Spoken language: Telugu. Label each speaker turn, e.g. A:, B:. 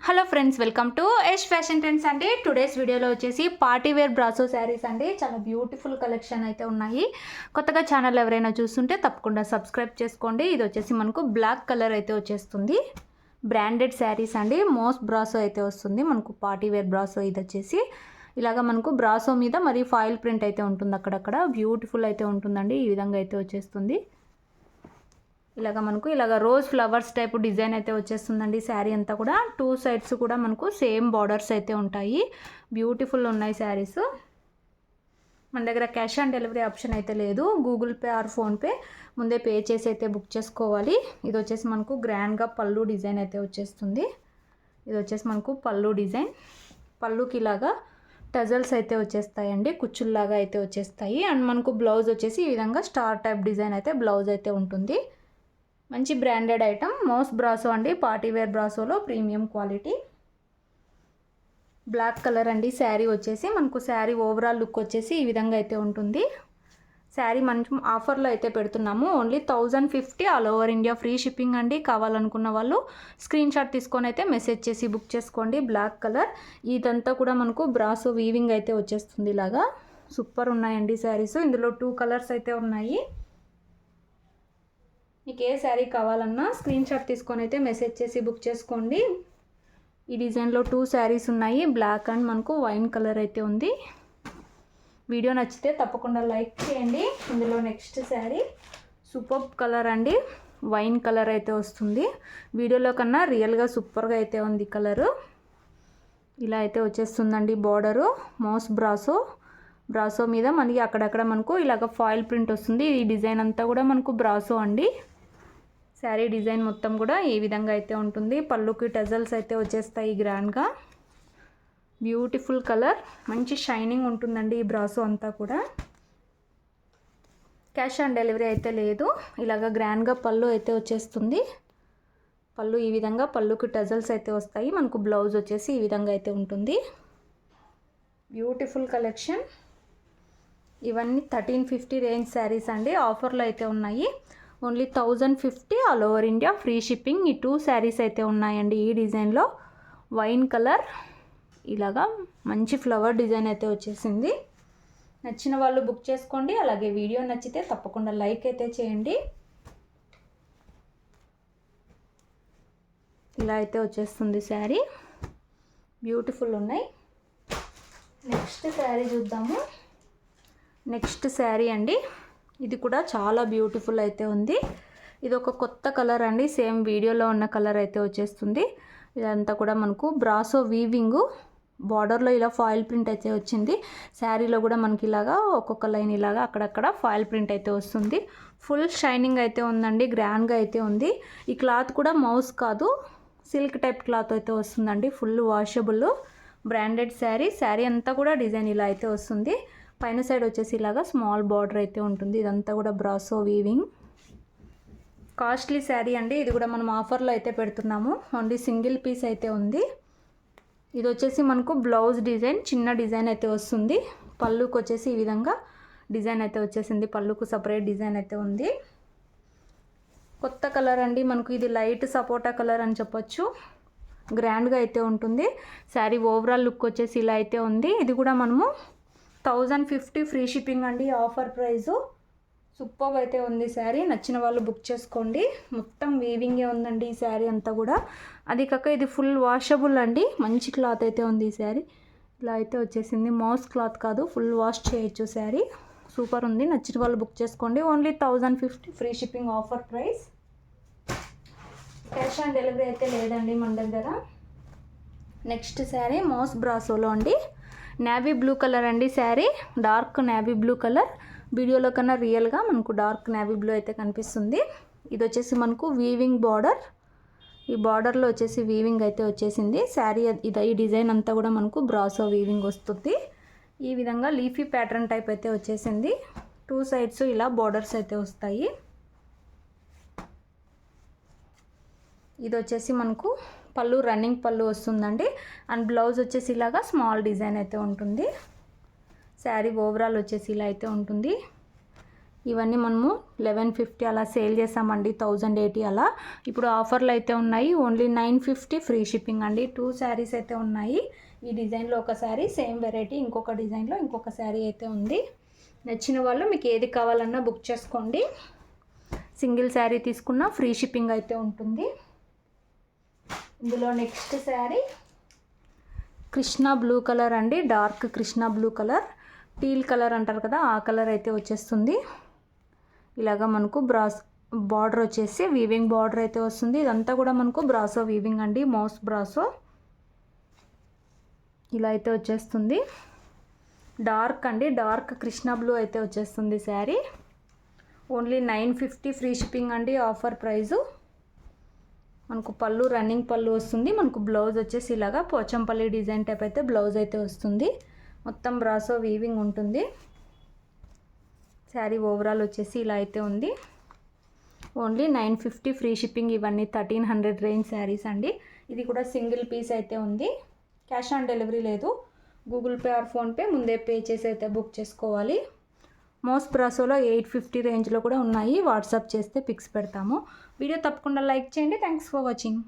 A: Hello friends, welcome to Yash fashion trends అండి. టుడేస్ వీడియోలో వచ్చేసి పార్టీ వేర్ బ్రాసో శారీస్ అండి. చాలా బ్యూటిఫుల్ కలెక్షన్ అయితే ఉన్నాయి. కొత్తగా ఛానల్ ఎవరైనా చూస్తుంటే తప్పకుండా సబ్స్క్రైబ్ చేసుకోండి. ఇది వచ్చేసి మనకు బ్లాక్ కలర్ అయితే వచ్చేస్తుంది. బ్రాండెడ్ శారీస్ అండి. మోస్ట్ బ్రాసో అయితే వస్తుంది మనకు. పార్టీ వేర్ బ్రాసో ఇది వచ్చేసి ఇలాగా మనకు బ్రాసో మీద మరి ఫాయిల్ ప్రింట్ అయితే ఉంటుంది. అక్కడక్కడ బ్యూటిఫుల్ అయితే ఉంటుందండి. ఈ విధంగా అయితే వచ్చేస్తుంది. ఇలాగ మనకు ఇలాగ రోజ్ ఫ్లవర్స్ టైప్ డిజైన్ అయితే వచ్చేస్తుందండి. శారీ అంతా కూడా 2 సైడ్స్ కూడా మనకు సేమ్ బార్డర్స్ అయితే ఉంటాయి. బ్యూటిఫుల్ ఉన్నాయి శారీస్. మన దగ్గర క్యాష్ ఆన్ డెలివరీ ఆప్షన్ అయితే లేదు. గూగుల్ పే ఆర్ ఫోన్పే ముందే పే చేసి అయితే బుక్ చేసుకోవాలి. ఇది వచ్చేసి మనకు గ్రాండ్గా పళ్ళు డిజైన్ అయితే వచ్చేస్తుంది. ఇది వచ్చేసి మనకు పళ్ళు డిజైన్. పళ్ళుకి ఇలాగా టజల్స్ అయితే వచ్చేస్తాయండి. కుచ్చుల్లాగా అయితే వచ్చేస్తాయి. అండ్ మనకు బ్లౌజ్ వచ్చేసి ఈ విధంగా స్టార్ టైప్ డిజైన్ అయితే బ్లౌజ్ అయితే ఉంటుంది. మంచి బ్రాండెడ్ ఐటమ్. మోస్ట్ బ్రాసో అండి. పార్టీ వేర్ బ్రాసోలో ప్రీమియం క్వాలిటీ. బ్లాక్ కలర్ అండి. శారీ వచ్చేసి మనకు శారీ ఓవరాల్ లుక్ వచ్చేసి ఈ విధంగా అయితే ఉంటుంది. శారీ మంచి ఆఫర్లో అయితే పెడుతున్నాము. Only 1050 all over India free shipping అండి. కావాలనుకున్న వాళ్ళు స్క్రీన్ షాట్ తీసుకొని అయితే మెసేజ్ చేసి బుక్ చేసుకోండి. Black colour. ఇదంతా కూడా మనకు బ్రాసో వీవింగ్ అయితే వచ్చేస్తుంది. ఇలాగా సూపర్ ఉన్నాయండి శారీస్. ఇందులో 2 కలర్స్ అయితే ఉన్నాయి. మీకు ఏ శారీ కావాలన్నా స్క్రీన్ షాట్ తీసుకొని అయితే మెసేజ్ చేసి బుక్ చేసుకోండి. ఈ డిజైన్లో 2 శారీస్ ఉన్నాయి. బ్లాక్ అండ్ మనకు వైన్ కలర్ అయితే ఉంది. వీడియో నచ్చితే తప్పకుండా లైక్ చేయండి. ఇందులో నెక్స్ట్ శారీ సూపర్ కలర్ అండి. వైన్ కలర్ అయితే వస్తుంది. వీడియోలో కన్నా రియల్గా సూపర్గా అయితే ఉంది కలరు. ఇలా అయితే వచ్చేస్తుందండి బార్డరు. మోస్ట్ బ్రాసో మీద మనకి అక్కడక్కడ మనకు ఇలాగ ఫాయిల్ ప్రింట్ వస్తుంది. ఈ డిజైన్ అంతా కూడా మనకు బ్రాసో అండి. శారీ డిజైన్ మొత్తం కూడా ఈ విధంగా అయితే ఉంటుంది. పళ్ళుకి టజల్స్ అయితే వచ్చేస్తాయి గ్రాండ్గా. Beautiful colour. మంచి షైనింగ్ ఉంటుందండి ఈ బ్రాసో అంతా కూడా. క్యాష్ ఆన్ డెలివరీ అయితే లేదు. ఇలాగ గ్రాండ్గా పళ్ళు అయితే వచ్చేస్తుంది. పళ్ళు ఈ విధంగా పళ్ళుకి టజల్స్ అయితే వస్తాయి. మనకు బ్లౌజ్ వచ్చేసి ఈ విధంగా అయితే ఉంటుంది. Beautiful collection. ఇవన్నీ 1350 రేంజ్ శారీస్ అండి. ఆఫర్లో అయితే ఉన్నాయి. Only 1050 all over India free shipping. ఈ 2 శారీస్ అయితే ఉన్నాయండి. ఈ డిజైన్లో వైన్ కలర్. ఇలాగా మంచి ఫ్లవర్ డిజైన్ అయితే వచ్చేసింది. నచ్చిన వాళ్ళు బుక్ చేసుకోండి. అలాగే వీడియో నచ్చితే తప్పకుండా లైక్ అయితే చేయండి. ఇలా అయితే వచ్చేస్తుంది శారీ. బ్యూటిఫుల్ ఉన్నాయి. నెక్స్ట్ శారీ చూద్దాము. నెక్స్ట్ శారీ అండి. ఇది కూడా చాలా బ్యూటిఫుల్ అయితే ఉంది. ఇది ఒక కొత్త కలర్ అండి. సేమ్ వీడియోలో ఉన్న కలర్ అయితే వచ్చేస్తుంది. ఇదంతా కూడా మనకు బ్రాసో వీవింగ్. బార్డర్లో ఇలా ఫాయిల్ ప్రింట్ అయితే వచ్చింది. శారీలో కూడా మనకి ఇలాగా ఒక్కొక్క లైన్ ఇలాగా అక్కడక్కడ ఫాయిల్ ప్రింట్ అయితే వస్తుంది. ఫుల్ షైనింగ్ అయితే ఉందండి. గ్రాండ్గా అయితే ఉంది. ఈ క్లాత్ కూడా మౌస్ కాదు, సిల్క్ టైప్ క్లాత్ అయితే వస్తుందండి. Full washable branded sari. Sari అంతా కూడా డిజైన్ ఇలా అయితే వస్తుంది. పైన సైడ్ వచ్చేసి ఇలాగా స్మాల్ బార్డర్ అయితే ఉంటుంది. ఇదంతా కూడా బ్రాసో వీవింగ్. కాస్ట్లీ శారీ అండి. ఇది కూడా మనం ఆఫర్లో అయితే పెడుతున్నాము. ఓన్లీ సింగిల్ పీస్ అయితే ఉంది. ఇది వచ్చేసి మనకు బ్లౌజ్ డిజైన్ చిన్న డిజైన్ అయితే వస్తుంది. పళ్ళుకి వచ్చేసి ఈ విధంగా డిజైన్ అయితే వచ్చేసింది. పళ్ళుకు సపరేట్ డిజైన్ అయితే ఉంది. కొత్త కలర్ అండి. మనకు ఇది లైట్ సపోటా కలర్ అని చెప్పొచ్చు. గ్రాండ్గా అయితే ఉంటుంది. శారీ ఓవరాల్ లుక్ వచ్చేసి ఇలా అయితే ఉంది. ఇది కూడా మనము 1050 ఫ్రీ షిప్పింగ్ అండి. Offer price. సూపర్ అయితే ఉంది శారీ. నచ్చిన వాళ్ళు బుక్ చేసుకోండి. మొత్తం వీవింగే ఉందండి ఈ శారీ అంతా కూడా. అది కాక ఇది ఫుల్ వాషబుల్ అండి. మంచి క్లాత్ అయితే ఉంది ఈ శారీ. ఇలా అయితే వచ్చేసింది. మౌస్ క్లాత్ కాదు, ఫుల్ వాష్ చేయొచ్చు శారీ. సూపర్ ఉంది. నచ్చిన వాళ్ళు బుక్ చేసుకోండి. Only 1050 free shipping offer price. Cash on delivery అయితే లేదండి మన దగ్గర. నెక్స్ట్ శారీ మోస్ట్ బ్రాసోలో అండి. నేవీ బ్లూ కలర్ అండి sari. Dark navy blue colour. వీడియోలో కన్నా రియల్గా మనకు డార్క్ నేవీ బ్లూ అయితే కనిపిస్తుంది. ఇది వచ్చేసి మనకు వీవింగ్ బార్డర్. ఈ బార్డర్లో వచ్చేసి వీవింగ్ అయితే వచ్చేసింది. శారీ ఈ డిజైన్ అంతా కూడా మనకు బ్రాసో వీవింగ్ వస్తుంది. ఈ విధంగా లీఫీ ప్యాటర్న్ టైప్ అయితే వచ్చేసింది. 2 సైడ్స్ ఇలా బార్డర్స్ అయితే వస్తాయి. ఇది వచ్చేసి మనకు పళ్ళు రన్నింగ్ పళ్ళు వస్తుందండి. అండ్ బ్లౌజ్ వచ్చేసి ఇలాగా స్మాల్ డిజైన్ అయితే ఉంటుంది. శారీ ఓవరాల్ వచ్చేసి ఇలా అయితే ఉంటుంది. ఇవన్నీ మనము 1150 అలా సేల్ చేసామండి, 1080 అలా. ఇప్పుడు ఆఫర్లు అయితే ఉన్నాయి. ఓన్లీ 950 ఫ్రీ షిప్పింగ్ అండి. 2 శారీస్ అయితే ఉన్నాయి. ఈ డిజైన్లో ఒక శారీ, సేమ్ వెరైటీ ఇంకొక డిజైన్లో ఇంకొక శారీ అయితే ఉంది. నచ్చిన వాళ్ళు మీకు ఏది కావాలన్నా బుక్ చేసుకోండి. సింగిల్ శారీ తీసుకున్నా ఫ్రీ షిప్పింగ్ అయితే ఉంటుంది. ఇందులో next sari Krishna blue colour అండి. Dark Krishna blue colour, teal colour అంటారు కదా, ఆ కలర్ అయితే వచ్చేస్తుంది. ఇలాగా మనకు బార్డర్ వచ్చేసి వీవింగ్ బార్డర్ అయితే వస్తుంది. ఇదంతా కూడా మనకు బ్రాసో వీవింగ్ అండి, మౌస్ బ్రాసో. ఇలా అయితే వచ్చేస్తుంది. డార్క్ అండి, డార్క్ కృష్ణ బ్లూ అయితే వచ్చేస్తుంది శారీ. ఓన్లీ 950 ఫ్రీ షిప్పింగ్ అండి, ఆఫర్ ప్రైజు. మనకు పళ్ళు రన్నింగ్ పళ్ళు వస్తుంది. మనకు బ్లౌజ్ వచ్చేసి ఇలాగా పోచంపల్లి డిజైన్ టైప్ అయితే బ్లౌజ్ అయితే వస్తుంది. మొత్తం బ్రాసో వీవింగ్ ఉంటుంది. శారీ ఓవరాల్ వచ్చేసి ఇలా అయితే ఉంది. Only 950 free shipping. ఇవన్నీ 1300 రేంజ్ శారీస్ అండి. ఇది కూడా సింగిల్ పీస్ అయితే ఉంది. క్యాష్ ఆన్ డెలివరీ లేదు. గూగుల్ పే ఆర్ ఫోన్పే ముందే పే చేసి అయితే బుక్ చేసుకోవాలి. మోస్ బ్రాసోలో 850 రేంజ్లో కూడా ఉన్నాయి. వాట్సాప్ చేస్తే పిక్స్ పెడతాము. వీడియో తప్పకుండా లైక్ చేయండి. Thanks for watching.